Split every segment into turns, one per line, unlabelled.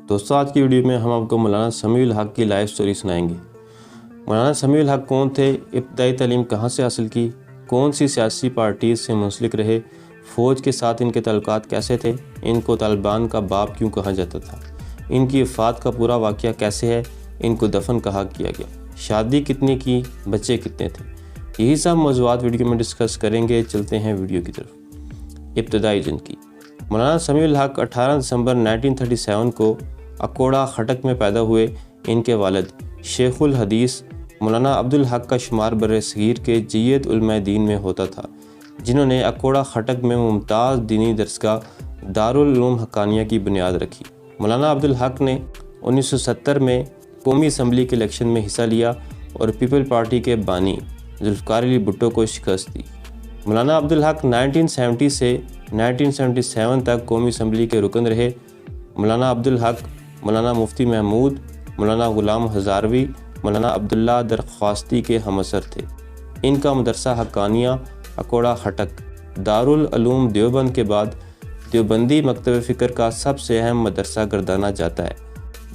दोस्तों, आज की वीडियो में हम आपको मौलाना समीउल हक की लाइफ स्टोरी सुनाएंगे। मौलाना समीउल हक कौन थे, इब्तदाई तालीम कहाँ से हासिल की, कौन सी सियासी पार्टीज से मुंसलिक रहे, फ़ौज के साथ इनके ताल्लुकात कैसे थे, इनको तालिबान का बाप क्यों कहा जाता था, इनकी वफ़ात का पूरा वाक़या कैसे है, इनको दफन कहाँ किया गया, शादी कितनी की, बच्चे कितने थे, यही सब मौज़ूआत वीडियो में डिस्कस करेंगे। चलते हैं वीडियो की तरफ। इब्तदाई ज़िंदगी। मौलाना समीउल हक 18 दिसंबर 1937 को अकोड़ा खटक में पैदा हुए। इनके वालिद शेखुल हदीस मौलाना अब्दुल हक का शुमार बर-ए-सग़ीर के जय्यद उलमा दीन में होता था, जिन्होंने अकोड़ा खटक में मुमताज़ दीनी दरसगाह दारुल उलूम हक्कानिया की बुनियाद रखी। मौलाना अब्दुल हक ने 1970 में कौमी असम्बली के इलेक्शन में हिस्सा लिया और पीपल पार्टी के बानी जुल्फ़िकार अली भुट्टो को शिकस्त दी। मौलाना अब्दुल हक 1970 से 1977 तक कौमी असम्बली के रुकन रहे। मौलाना अब्दुल हक मौलाना मुफ्ती महमूद, मौलाना ग़ुलाम हज़ारवी, मौलाना अब्दुल्ला दरख्वास्ती के हमअसर थे। इनका मदरसा हक्कानिया अकोड़ा खटक दारुल उलूम देवबंद के बाद देवबंदी मकतब फ़िक्र का सबसे अहम मदरसा गर्दाना जाता है,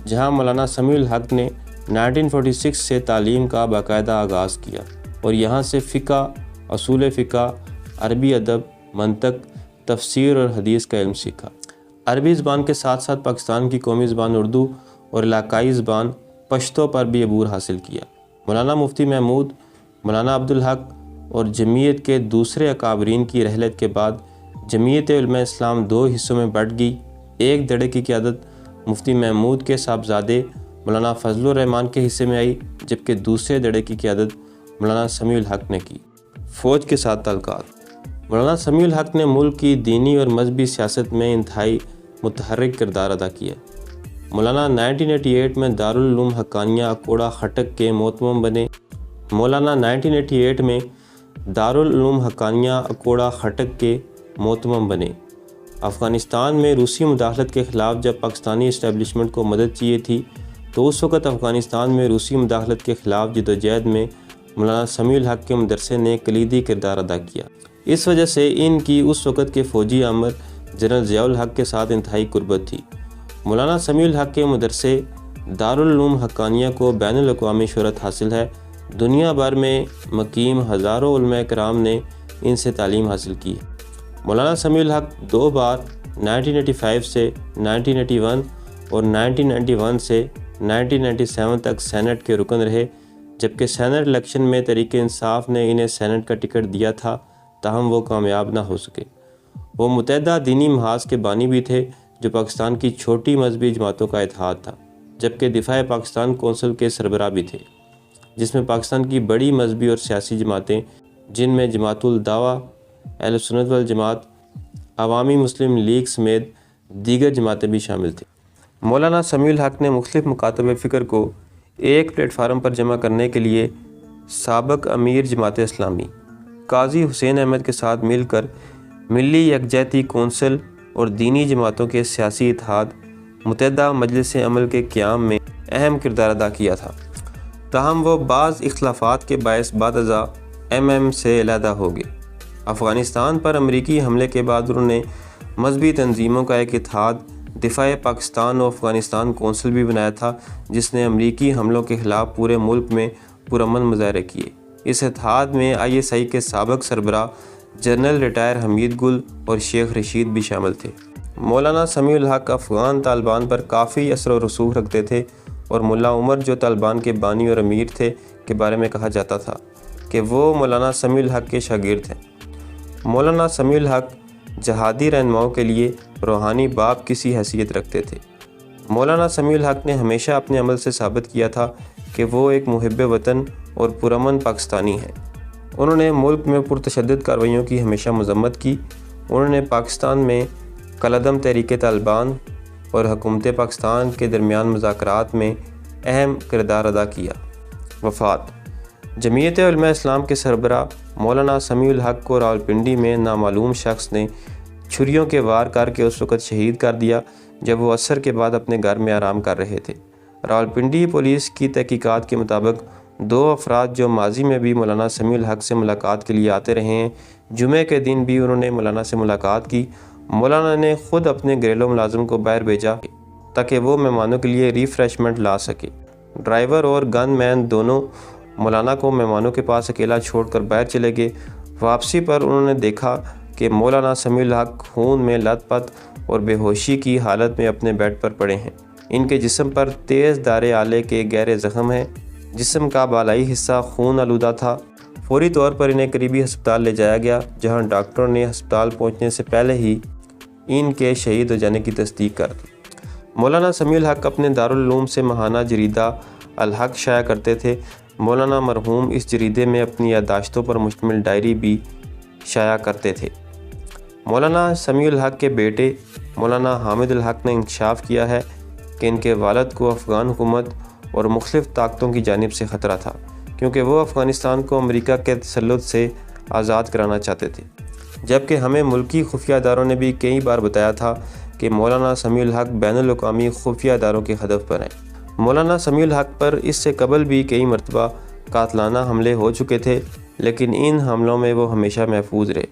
जहाँ मौलाना समीउल हक ने 1946 से तालीम का बाकायदा आगाज़ किया और यहाँ से फ़िक़ा, असूल फ़िक़ा, अरबी अदब, मंतक, तफसीर और हदीस का इल्म सीखा। अरबी ज़बान के साथ साथ पाकिस्तान की कौमी ज़बान उर्दू और इलाकाई ज़बान पश्तो पर भी अबूर हासिल किया। मौलाना मुफ्ती महमूद, मौलाना अब्दुल हक और जमीयत के दूसरे अकाबरीन की रहलत के बाद जमीयत उलमा इस्लाम दो हिस्सों में बट गई। एक धड़े की क़यादत मुफ्ती महमूद के साहबजादे मौलाना फजलुर रहमान के हिस्से में आई, जबकि दूसरे धड़े की क़यादत मौलाना समीउल हक ने की। फ़ौज के साथ ताल्लुकात। मौलाना समीउल हक ने मुल्क की दीनी और मजहबी सियासत में इंतहाई मुतहर्रिक किरदार अदा किया। मौलाना 1988 में दारुल उलूम हक्कानिया अकोड़ा खटक के मोहतमम बने। मौलाना 1988 में दारुल उलूम हक्कानिया अकोड़ा खटक के मोहतमम बने। अफ़गानिस्तान में रूसी मुदाखलत के ख़िलाफ़ जब पाकिस्तानी इस्टेब्लिशमेंट को मदद चाहिए थी, तो उस वक़्त अफ़गानिस्तान में रूसी मुदाखलत के ख़िलाफ़ जदोजहद में मौलाना समीउल हक के मदरसे ने कलीदी किरदार अदा किया। इस वजह से इनकी उस वक़्त के फ़ौजी आमर जनरल ज़ियाउल हक के साथ इंतहाई कुर्बत थी। मौलाना समीउल हक के मदरसे दारुल उलूम हक्कानिया को बैनुल अक़वामी शोहरत हासिल है। दुनिया भर में मकीम हज़ारों उलमा किराम ने इनसे तालीम हासिल की है। मौलाना समीउल हक दो बार 1985 से 1981 और 1991 से 1997 तक सेनेट के रुकन रहे, जबकि सेनेट इलेक्शन में तहरीक इंसाफ ने इन्हें सेनेट का टिकट दिया था, ताहम वो कामयाब ना हो सके। वो मुत्तहदा दीनी महाज के बानी भी थे, जो पाकिस्तान की छोटी मजहबी जमातों का इत्तेहाद था, जबकि दिफा पाकिस्तान कौंसिल के सरबराह भी थे, जिसमें पाकिस्तान की बड़ी मजहबी और सियासी जमातें, जिनमें जमातुल दावा, अहले सुन्नत वल जमात, अवामी मुस्लिम लीग समेत दीगर जमातें भी शामिल थी। मौलाना समीउल हक ने मुख्तलिफ मकातब फ़िक्र को एक प्लेटफार्म पर जमा करने के लिए साबिक़ अमीर जमात इस्लामी काजी हुसैन अहमद के साथ मिलकर मिली यकजहती कौंसिल और दीनी जमातों के सियासी इत्तेहाद मुत्तहदा मजलिस अमल के क़याम में अहम किरदार अदा किया था। ताहम वो बाज़ इख्तलाफात के बायस बादअज़ा MM से अलहदा हो गए। अफ़गानिस्तान पर अमरीकी हमले के बाद उन्होंने मजहबी तंजीमों का एक इत्तेहाद दिफा पाकिस्तान और अफ़गानिस्तान कौंसिल भी बनाया था, जिसने अमरीकी हमलों के ख़िलाफ़ पूरे मुल्क में पुरअमन मुज़ाहरे किए। इस इत्तेहाद में ISI के साबिक़ सरबराह जनरल रिटायर हमीद गुल और शेख रशीद भी शामिल थे। मौलाना समीउल हक अफ़गान तालिबान पर काफ़ी असर और रसूख रखते थे और मुल्ला उमर, जो तालिबान के बानी और अमीर थे, के बारे में कहा जाता था कि वो मौलाना समीउल हक के शागिर्द हैं। मौलाना समीउल हक जहादी रहनुमाओं के लिए रूहानी बाप की सी हैसियत रखते थे। मौलाना समीउल हक ने हमेशा अपने अमल से साबित किया था कि वो एक मुहिब्ब वतन और पुरअमन पाकिस्तानी हैं। उन्होंने मुल्क में पुरतशद्दुद कार्रवाइयों की हमेशा मज़म्मत की। उन्होंने पाकिस्तान में कलअदम तहरीक तालिबान और हुकूमत पाकिस्तान के दरमियान मुज़ाकरात में अहम किरदार अदा किया। वफ़ात। जमीयत उलमा इस्लाम के सरबराह मौलाना समीउल हक को रावलपिंडी में नामालूम शख्स ने छुरियों के वार करके उस वक़्त शहीद कर दिया, जब वो असर के बाद अपने घर में आराम कर रहे थे। रावलपिंडी पुलिस की तहकीकात के मुताबिक दो अफराद जो माजी में भी मौलाना समीउल हक से मुलाकात के लिए आते रहे हैं, जुमे के दिन भी उन्होंने मौलाना से मुलाकात की। मौलाना ने ख़ुद अपने घरेलू मुलाजिम को बाहर भेजा ताकि वो मेहमानों के लिए रिफ़्रेशमेंट ला सके। ड्राइवर और गनमैन दोनों मौलाना को मेहमानों के पास अकेला छोड़कर बाहर चले गए। वापसी पर उन्होंने देखा कि मौलाना समीउल हक खून में लथपथ और बेहोशी की हालत में अपने बेड पर पड़े हैं। इनके जिस्म पर तेज़ दारे आले के गहरे ज़ख्म हैं। जिस्म का बालाई हिस्सा खून आलूदा था। फौरी तौर पर इन्हें करीबी अस्पताल ले जाया गया, जहां डॉक्टरों ने अस्पताल पहुंचने से पहले ही इनके शहीद हो जाने की तस्दीक कर दी। मौलाना समीउल हक अपने दारुल उलूम से माहाना जरीदा अल हक शाया करते थे। मौलाना मरहूम इस जरीदे में अपनी याददाश्तों पर मुश्तमिल डायरी भी शाया करते थे। मौलाना समीउल हक के बेटे मौलाना हामिदुल हक ने इंकशाफ किया है कि इनके वालिद को अफ़गान हुकूमत और मुख्तलिफ़ ताकतों की जानिब से ख़तरा था, क्योंकि वो अफ़गानिस्तान को अमेरिका के तसल्लुत से आज़ाद कराना चाहते थे। जबकि हमें मुल्की खुफिया इदारों ने भी कई बार बताया था कि मौलाना समीउल हक बैनुल अक़वामी खुफिया इदारों के हदफ पर हैं। मौलाना समीउल हक पर इससे कबल भी कई मरतबा कातलाना हमले हो चुके थे, लेकिन इन हमलों में वो हमेशा महफूज रहे।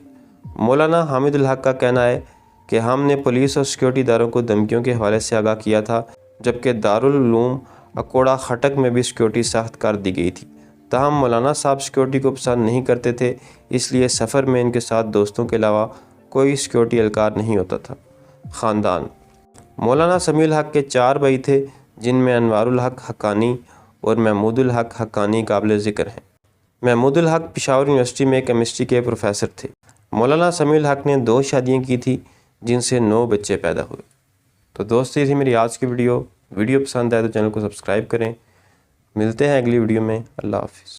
मौलाना हामिदुल हक का कहना है कि हमने पुलिस और सिक्योरिटी इदारों को धमकियों के हवाले से आगाह किया था, जबकि दारुल उलूम अकोड़ा खटक में भी सिक्योरिटी सख्त कर दी गई थी। ताहम मौलाना साहब सिक्योरिटी को पसंद नहीं करते थे, इसलिए सफ़र में इनके साथ दोस्तों के अलावा कोई सिक्योरिटी एहलकार नहीं होता था। ख़ानदान। मौलाना समीउल हक के 4 भाई थे, जिनमें अनवारुल हक हक्कानी और महमूदुल हक हक्कानी काबिल ज़िक्र हैं। महमूदुल हक पेशावर यूनिवर्सिटी में केमिस्ट्री के प्रोफेसर थे। मौलाना समीउल हक ने 2 शादियाँ की थी, जिनसे 9 बच्चे पैदा हुए। तो दोस्तों, ये थी मेरी आज की वीडियो पसंद आए तो चैनल को सब्सक्राइब करें। मिलते हैं अगली वीडियो में। अल्लाह हाफ़िज़।